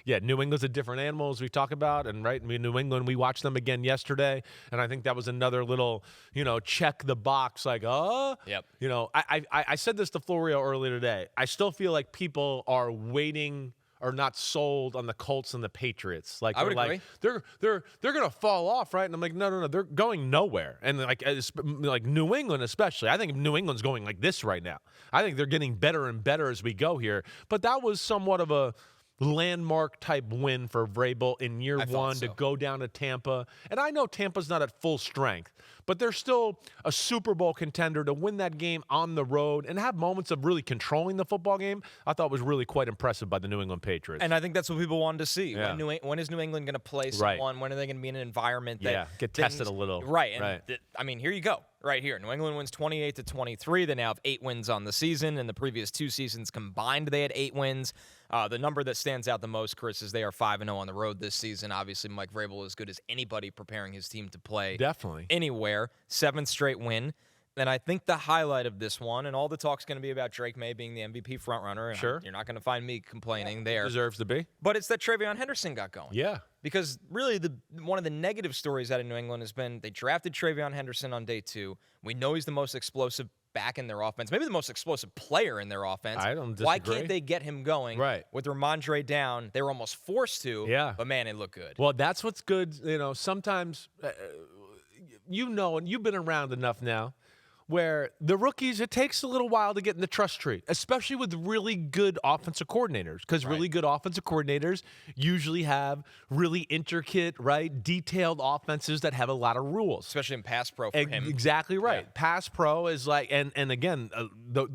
yeah, New England's a different animal, as we talk about. And, right, New England, we watched them again yesterday. And I think that was another little, check the box, like, Yep. I said this to Florio earlier today. I still feel like people are waiting or not sold on the Colts and the Patriots. Like, I would agree. They're gonna fall off, right? And I'm like, no, they're going nowhere. And like New England especially, I think New England's going like this right now. I think they're getting better and better as we go here. But that was somewhat of a landmark type win for Vrabel in year one to go down to Tampa. And I know Tampa's not at full strength, but they're still a Super Bowl contender. To win that game on the road and have moments of really controlling the football game, I thought was really quite impressive by the New England Patriots. And I think that's what people wanted to see. Yeah. When is New England going to play someone? Right. When are they going to be in an environment that get tested a little? Right. And here you go. Right here. New England wins 28-23. They now have 8 wins on the season. In the previous 2 seasons combined, they had 8 wins. The number that stands out the most, Chris, is they are 5-0 on the road this season. Obviously, Mike Vrabel is as good as anybody preparing his team to play anywhere. 7th straight win. And I think the highlight of this one, and all the talk's going to be about Drake May being the MVP frontrunner. Sure. You're not going to find me complaining there. Deserves to be. But it's that Travion Henderson got going. Yeah. Because really, one of the negative stories out of New England has been they drafted Travion Henderson on day 2. We know he's the most explosive back in their offense, maybe the most explosive player in their offense. I don't disagree. Why can't they get him going? Right. With Ramondre down, they were almost forced to. Yeah. But, man, it looked good. Well, that's what's good. Sometimes, and you've been around enough now, where the rookies, it takes a little while to get in the trust tree, especially with really good offensive coordinators, because really good offensive coordinators usually have really intricate, detailed offenses that have a lot of rules. Especially in pass pro for him. Exactly right. Yeah. Pass pro is like, and again,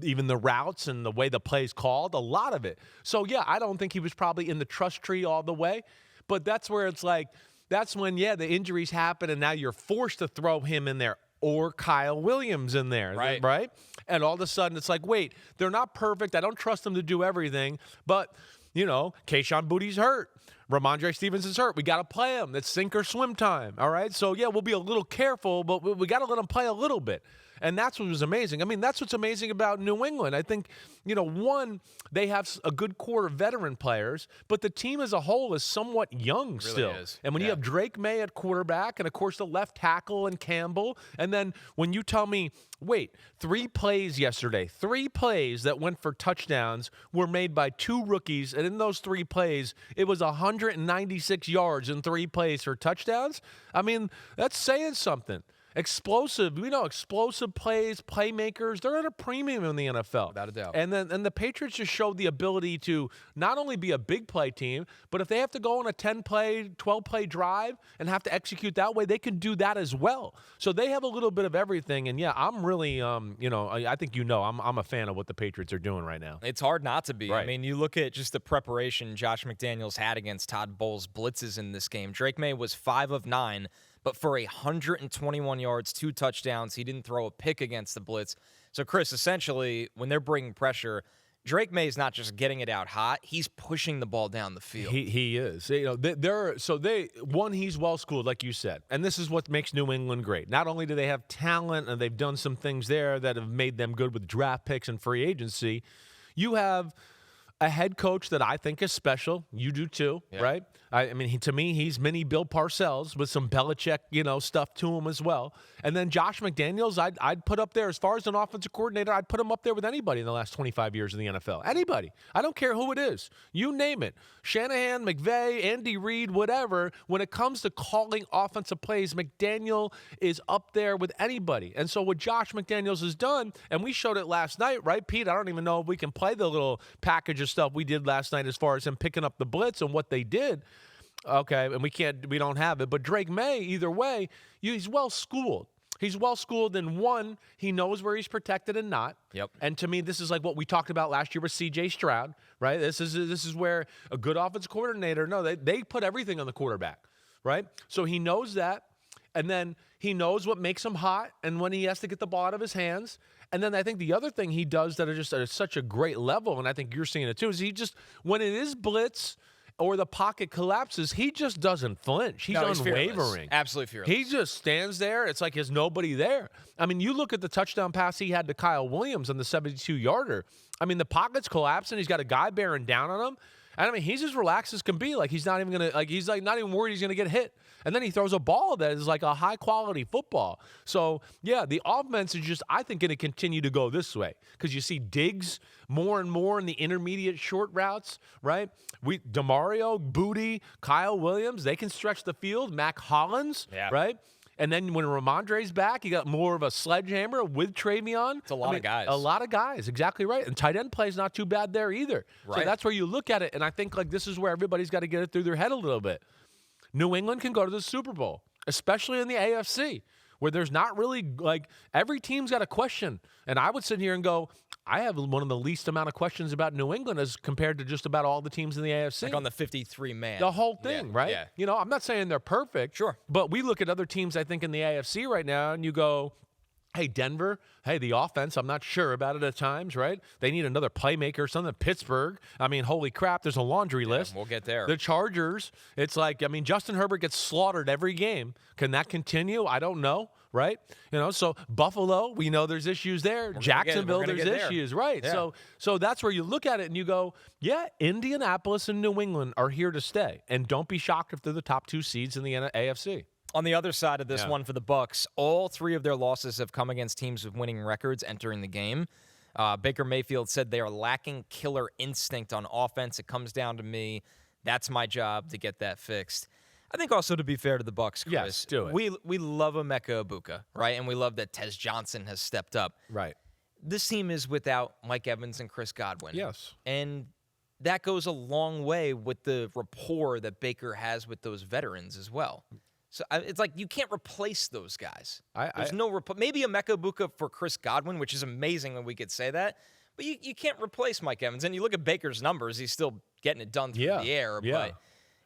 even the routes and the way the play's called, a lot of it. So, yeah, I don't think he was probably in the trust tree all the way, but that's where it's like, that's when, the injuries happen, and now you're forced to throw him in there. Or Kyle Williams in there, right? And all of a sudden, it's like, wait, they're not perfect. I don't trust them to do everything. But, Kayshon Boutte's hurt. Ramondre Stevenson's hurt. We got to play him. It's sink or swim time, all right? So, we'll be a little careful, but we got to let him play a little bit. And that's what was amazing. I mean, that's what's amazing about New England. I think, one, they have a good core of veteran players, but the team as a whole is somewhat young still. Really is. And when you have Drake May at quarterback and, of course, the left tackle and Campbell, and then when you tell me, wait, 3 plays yesterday, 3 plays that went for touchdowns were made by 2 rookies, and in those 3 plays, it was 196 yards in 3 plays for touchdowns. I mean, that's saying something. Explosive, explosive plays, playmakers, they're at a premium in the NFL. Without a doubt. And the Patriots just showed the ability to not only be a big play team, but if they have to go on a 10-play, 12-play drive and have to execute that way, they can do that as well. So they have a little bit of everything. And, I'm really, I think I'm a fan of what the Patriots are doing right now. It's hard not to be. Right. I mean, you look at just the preparation Josh McDaniels had against Todd Bowles' blitzes in this game. Drake May was 5 of 9. But for 121 yards, 2 touchdowns, he didn't throw a pick against the blitz. So, Chris, essentially, when they're bringing pressure, Drake May is not just getting it out hot; he's pushing the ball down the field. He is. He's well schooled, like you said, and this is what makes New England great. Not only do they have talent, and they've done some things there that have made them good with draft picks and free agency, you have a head coach that I think is special. You do too, right? I mean, to me, he's mini Bill Parcells with some Belichick, stuff to him as well. And then Josh McDaniels, I'd put up there as far as an offensive coordinator. I'd put him up there with anybody in the last 25 years in the NFL. Anybody. I don't care who it is. You name it. Shanahan, McVay, Andy Reid, whatever. When it comes to calling offensive plays, McDaniel is up there with anybody. And so what Josh McDaniels has done, and we showed it last night, right, Pete? I don't even know if we can play the little package of stuff we did last night as far as him picking up the blitz and what they did. Okay, and we don't have it. But Drake May, either way, he's well schooled. He's well schooled in one, he knows where he's protected and not. Yep. And to me, this is like what we talked about last year with C.J. Stroud, right? This is where a good offensive coordinator, they put everything on the quarterback, right? So he knows that, and then he knows what makes him hot and when he has to get the ball out of his hands. And then I think the other thing he does that are just at such a great level, and I think you're seeing it too, is he just, when it is blitz or the pocket collapses, he just doesn't flinch. He's unwavering. Fearless. Absolutely fearless. He just stands there. It's like there's nobody there. I mean, you look at the touchdown pass he had to Kyle Williams on the 72-yarder. I mean, the pocket's collapsing. He's got a guy bearing down on him. And I mean, he's as relaxed as can be. Like he's not even not even worried he's gonna get hit. And then he throws a ball that is like a high quality football. So yeah, the offense is just, I think, gonna continue to go this way because you see Diggs more and more in the intermediate short routes, right? DeMario, Booty, Kyle Williams, they can stretch the field. Mac Hollins, right? And then when Ramondre's back, you got more of a sledgehammer with Travion. It's a lot of guys. A lot of guys, exactly right. And tight end play is not too bad there either. Right. So that's where you look at it, and I think like this is where everybody's got to get it through their head a little bit. New England can go to the Super Bowl, especially in the AFC, where there's not really like every team's got a question. And I would sit here and go, I have one of the least amount of questions about New England as compared to just about all the teams in the AFC. Like on the 53-man. The whole thing, right? Yeah. You know, I'm not saying they're perfect. Sure. But we look at other teams, I think, in the AFC right now, and you go, hey, Denver, hey, the offense, I'm not sure about it at times, right? They need another playmaker or something. Pittsburgh, I mean, holy crap, there's a laundry list. We'll get there. The Chargers, it's like, I mean, Justin Herbert gets slaughtered every game. Can that continue? I don't know, right? You know, so Buffalo, we know there's issues there. Jacksonville, there's issues, right? Yeah. So that's where you look at it and you go, yeah, Indianapolis and New England are here to stay. And don't be shocked if they're the top 2 seeds in the AFC. On the other side of this one for the Bucs, all 3 of their losses have come against teams with winning records entering the game. Baker Mayfield said they are lacking killer instinct on offense. It comes down to me. That's my job to get that fixed. I think also to be fair to the Bucs, Chris, yes, do it. We love Emeka Egbuka, right? And we love that Tez Johnson has stepped up. Right. This team is without Mike Evans and Chris Godwin. Yes. And that goes a long way with the rapport that Baker has with those veterans as well. So it's like you can't replace those guys. There's no maybe Emeka Egbuka for Chris Godwin, which is amazing when we could say that. But you can't replace Mike Evans. And you look at Baker's numbers, he's still getting it done through the air. But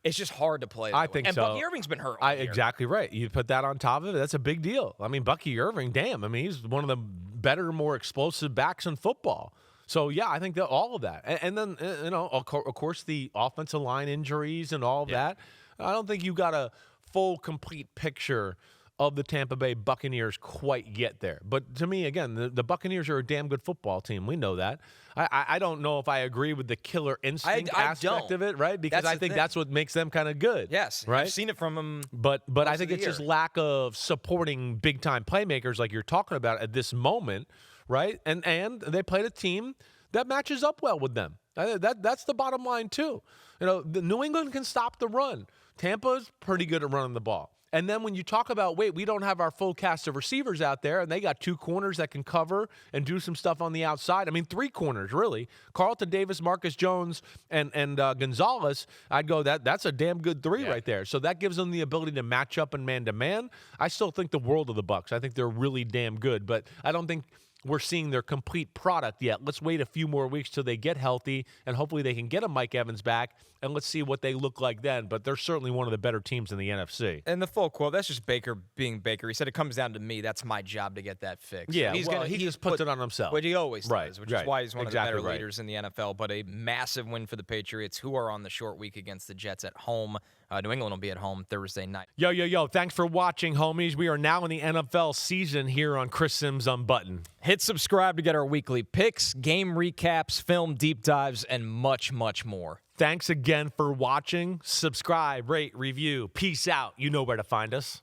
it's just hard to play. I think and so. Bucky Irving's been hurt all year. Exactly right. You put that on top of it, that's a big deal. I mean, Bucky Irving, damn. I mean, he's one of the better, more explosive backs in football. So, yeah, I think that all of that. And then, you know, of course, the offensive line injuries and all of that. I don't think you got a full, complete picture of the Tampa Bay Buccaneers quite yet there. But to me, again, the Buccaneers are a damn good football team. We know that. I don't know if I agree with the killer instinct aspect of it, right? Because I think that's what makes them kind of good. Yes, right? I've seen it from them. But I think it's just lack of supporting big-time playmakers like you're talking about at this moment, right? And they played a team that matches up well with them. That's the bottom line, too. You know, the New England can stop the run. Tampa's pretty good at running the ball. And then when you talk about, wait, we don't have our full cast of receivers out there, and they got 2 corners that can cover and do some stuff on the outside. I mean, 3 corners, really. Carlton Davis, Marcus Jones, and Gonzalez, I'd go, that's a damn good 3 right there. So that gives them the ability to match up and man-to-man. I still think the world of the Bucs. I think they're really damn good, but I don't think we're seeing their complete product yet. Let's wait a few more weeks till they get healthy, and hopefully they can get a Mike Evans back, and let's see what they look like then. But they're certainly one of the better teams in the NFC. And the full quote, that's just Baker being Baker. He said, it comes down to me. That's my job to get that fixed. Yeah, he just puts it on himself. Which he always does, which is why he's one of the better right. leaders in the NFL. But a massive win for the Patriots, who are on the short week against the Jets at home. New England will be at home Thursday night. Yo. Thanks for watching, homies. We are now in the NFL season here on Chris Simms Unbuttoned. Hit subscribe to get our weekly picks, game recaps, film deep dives, and much, much more. Thanks again for watching. Subscribe, rate, review. Peace out. You know where to find us.